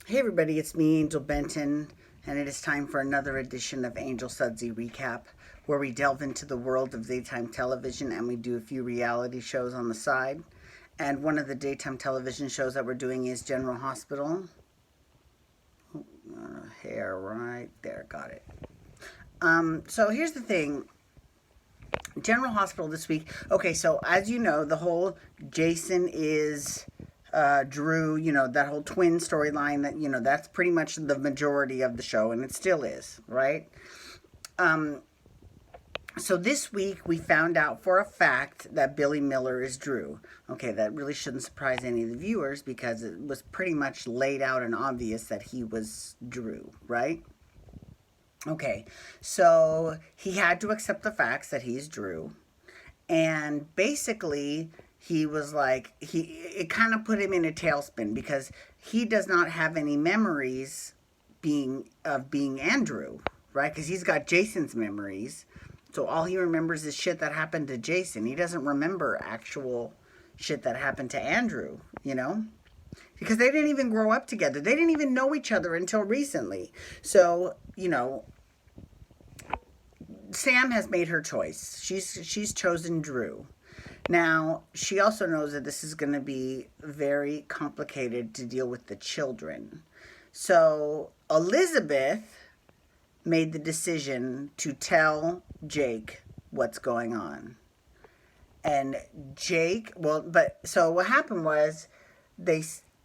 Hey everybody, it's me, Angel Benton, and it is time for another edition of Angel Sudsy Recap, where we delve into the world of daytime television and we do a few reality shows on the side. And one of the daytime television shows that we're doing is General Hospital. Hair right there, got it. So here's the thing. General Hospital this week. Okay, so as you know, the whole Jason is Drew, that whole twin storyline that's pretty much the majority of the show, and it still is, right? Um, so this week we found out for a fact that Billy Miller is Drew. Okay, that really shouldn't surprise any of the viewers because it was pretty much laid out and obvious that he was Drew, right? Okay, so he had to accept the facts that he's Drew. And basically, he was like, it kind of put him in a tailspin because he does not have any memories being Andrew, right? Because he's got Jason's memories. So all he remembers is shit that happened to Jason. He doesn't remember actual shit that happened to Andrew, Because they didn't even grow up together. They didn't even know each other until recently. So, Sam has made her choice. She's chosen Drew. Now, she also knows that this is going to be very complicated to deal with the children. So, Elizabeth made the decision to tell Jake what's going on. And Jake, so what happened was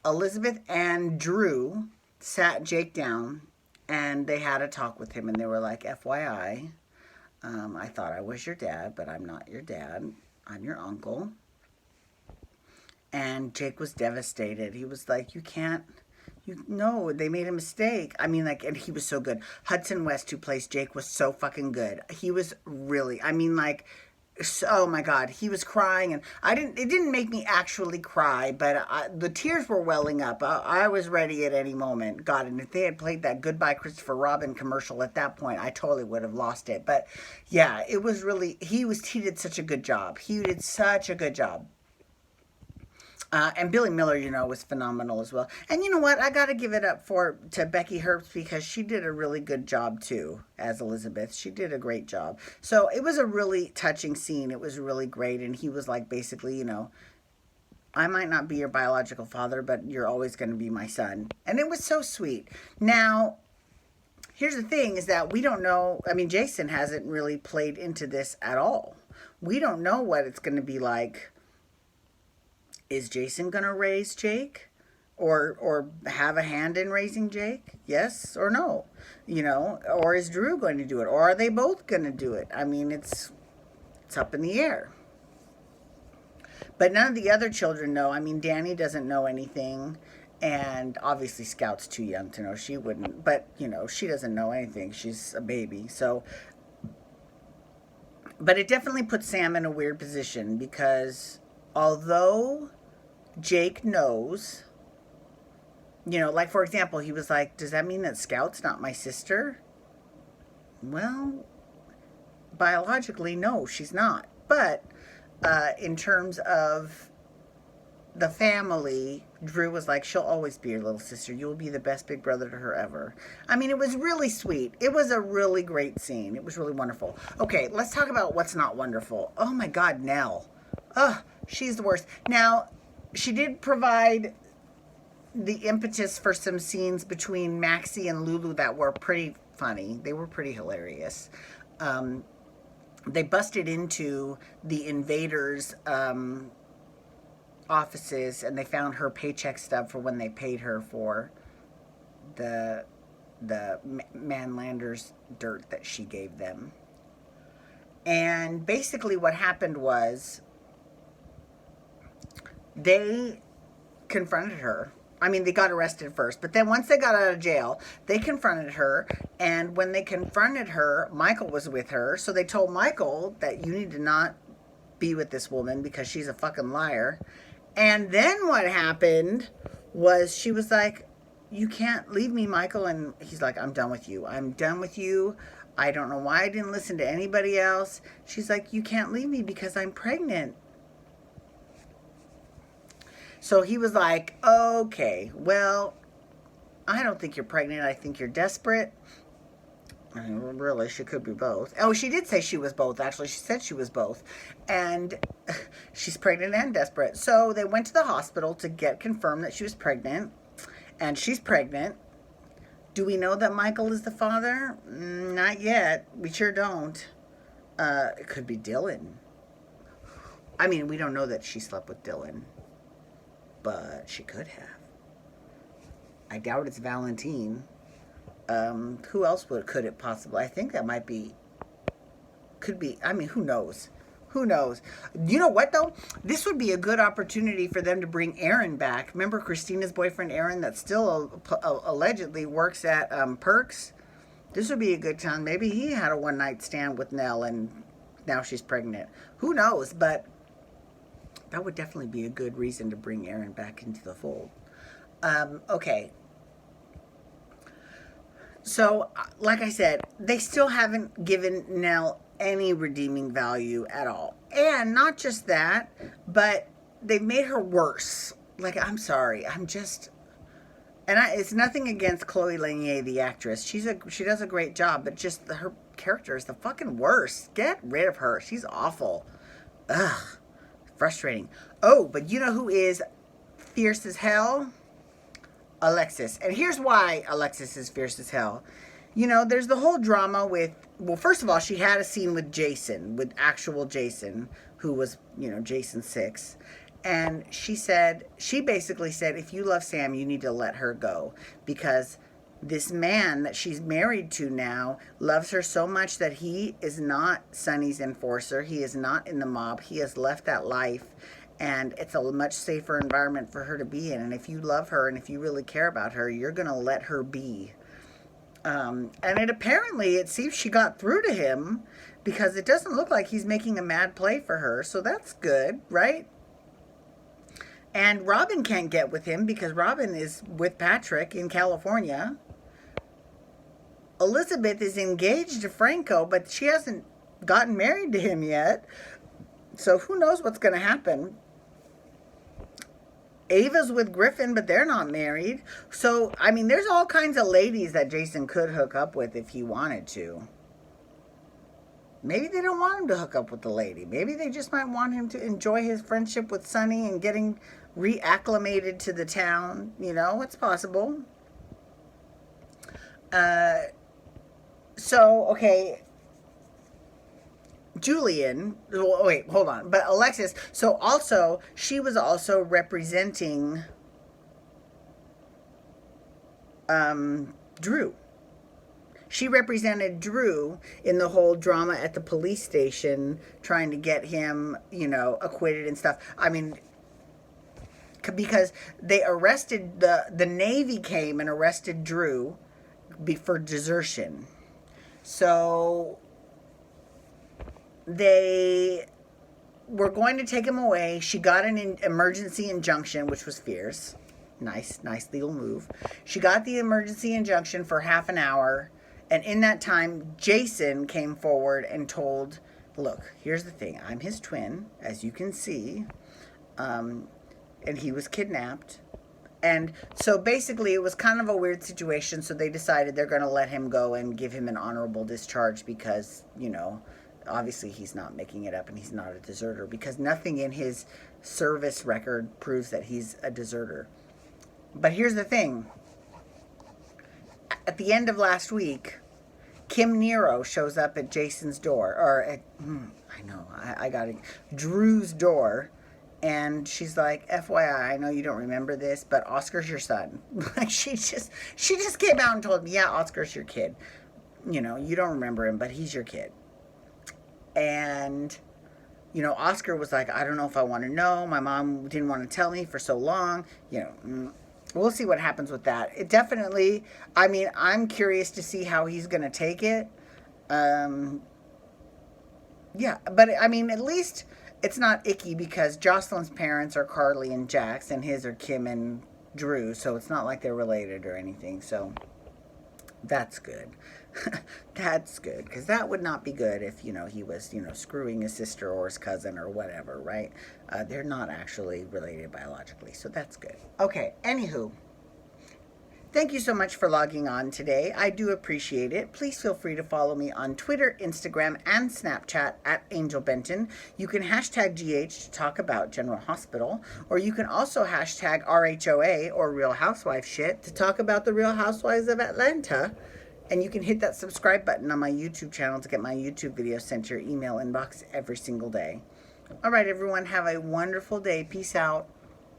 Elizabeth and Drew sat Jake down and they had a talk with him and they were like, FYI, I thought I was your dad, but I'm not your dad. I'm your uncle. And Jake was devastated. He was like, no, they made a mistake. I mean, and he was so good. Hudson West, who plays Jake, was so fucking good. He was really, oh my God, he was crying, and it didn't make me actually cry, but the tears were welling up. I was ready at any moment. God, and if they had played that Goodbye Christopher Robin commercial at that point, I totally would have lost it. But yeah, it was really, he did such a good job. He did such a good job. And Billy Miller, was phenomenal as well. And you know what? I got to give it up to Becky Herbst because she did a really good job too as Elizabeth. She did a great job. So it was a really touching scene. It was really great. And he was like, basically, I might not be your biological father, but you're always going to be my son. And it was so sweet. Now, here's the thing is that we don't know. I mean, Jason hasn't really played into this at all. We don't know what it's going to be like. Is Jason going to raise Jake or have a hand in raising Jake? Yes or no? Or is Drew going to do it? Or are they both going to do it? I mean, it's up in the air. But none of the other children know. I mean, Danny doesn't know anything. And obviously Scout's too young to know. She wouldn't. But, she doesn't know anything. She's a baby. So, but it definitely puts Sam in a weird position because although Jake knows, like for example, he was like, does that mean that Scout's not my sister? Well, biologically, no, she's not. But in terms of the family, Drew was like, she'll always be your little sister. You'll be the best big brother to her ever. I mean, it was really sweet. It was a really great scene. It was really wonderful. Okay, let's talk about what's not wonderful. Oh my God, Nell. Ugh, she's the worst. Now, she did provide the impetus for some scenes between Maxie and Lulu that were pretty funny. They were pretty hilarious. They busted into the invaders' offices and they found her paycheck stub for when they paid her for the Manlander's dirt that she gave them. And basically what happened was they confronted her. I mean, they got arrested first, but then once they got out of jail, they confronted her. And when they confronted her, Michael was with her. So they told Michael that you need to not be with this woman because she's a fucking liar. And then what happened was she was like, you can't leave me, Michael. And he's like, I'm done with you. I'm done with you. I don't know why I didn't listen to anybody else. She's like, you can't leave me because I'm pregnant. So he was like, okay, well, I don't think you're pregnant. I think you're desperate. I mean, really, she could be both. Oh, she did say she was both, actually. She said she was both. And she's pregnant and desperate. So they went to the hospital to get confirmed that she was pregnant. And she's pregnant. Do we know that Michael is the father? Not yet. We sure don't. It could be Dylan. I mean, we don't know that she slept with Dylan. But she could have. I doubt it's Valentine. Who else could it possibly? I think that might be, could be, I mean, who knows? Who knows? You know what, though? This would be a good opportunity for them to bring Aaron back. Remember Christina's boyfriend, Aaron, that still allegedly works at Perks? This would be a good time. Maybe he had a one-night stand with Nell, and now she's pregnant. Who knows? But that would definitely be a good reason to bring Aaron back into the fold. Okay. So, like I said, they still haven't given Nell any redeeming value at all. And not just that, but they've made her worse. Like, I'm sorry. I'm just... And it's nothing against Chloe Lanier, the actress. She does a great job, but just her character is the fucking worst. Get rid of her. She's awful. Ugh. Frustrating. Oh, but you know who is fierce as hell? Alexis. And here's why Alexis is fierce as hell. You know, there's the whole drama with, well, first of all, she had a scene with Jason, with actual Jason, who was, you know, Jason 6. And she basically said, if you love Sam, you need to let her go. Because this man that she's married to now loves her so much that he is not Sonny's enforcer. He is not in the mob. He has left that life. And it's a much safer environment for her to be in. And if you love her and if you really care about her, you're going to let her be. And it seems she got through to him, because it doesn't look like he's making a mad play for her. So that's good, right? And Robin can't get with him because Robin is with Patrick in California. Elizabeth is engaged to Franco, but she hasn't gotten married to him yet. So who knows what's going to happen. Ava's with Griffin, but they're not married. So, I mean, there's all kinds of ladies that Jason could hook up with if he wanted to. Maybe they don't want him to hook up with the lady. Maybe they just might want him to enjoy his friendship with Sonny and getting reacclimated to the town. You know, it's possible. Okay. Julian, wait, hold on. But Alexis, so also, she was also representing Drew. She represented Drew in the whole drama at the police station, trying to get him, you know, acquitted and stuff. I mean, because they arrested, the Navy came and arrested Drew for desertion. So they were going to take him away. She got an emergency injunction, which was fierce. Nice legal move. She got the emergency injunction for half an hour. And in that time, Jason came forward and told, look, here's the thing. I'm his twin, as you can see. And he was kidnapped. And so basically it was kind of a weird situation. So they decided they're going to let him go and give him an honorable discharge because, you know, obviously he's not making it up and he's not a deserter, because nothing in his service record proves that he's a deserter. But here's the thing. At the end of last week, Kim Nero shows up at Jason's door, or at, I got it, Drew's door, and she's like, FYI, I know you don't remember this, but Oscar's your son. Like, she just came out and told me, yeah, Oscar's your kid. You know, you don't remember him, but he's your kid. And, you know, Oscar was like, I don't know if I want to know. My mom didn't want to tell me for so long. You know, we'll see what happens with that. It definitely, I mean, I'm curious to see how he's going to take it. Yeah, but I mean, at least it's not icky, because Jocelyn's parents are Carly and Jax, and his are Kim and Drew. So it's not like they're related or anything. So that's good. That's good, because that would not be good if, you know, he was, you know, screwing his sister or his cousin or whatever, right? They're not actually related biologically, so that's good. Okay, anywho, Thank you so much for logging on today. I do appreciate it. Please feel free to follow me on Twitter, Instagram, and Snapchat at Angel Benton. You can hashtag GH to talk about General Hospital, or you can also hashtag RHOA or Real Housewife shit to talk about the Real Housewives of Atlanta. And you can hit that subscribe button on my YouTube channel to get my YouTube videos sent to your email inbox every single day. All right, everyone, have a wonderful day. Peace out.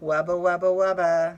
Wubba, wubba, wubba.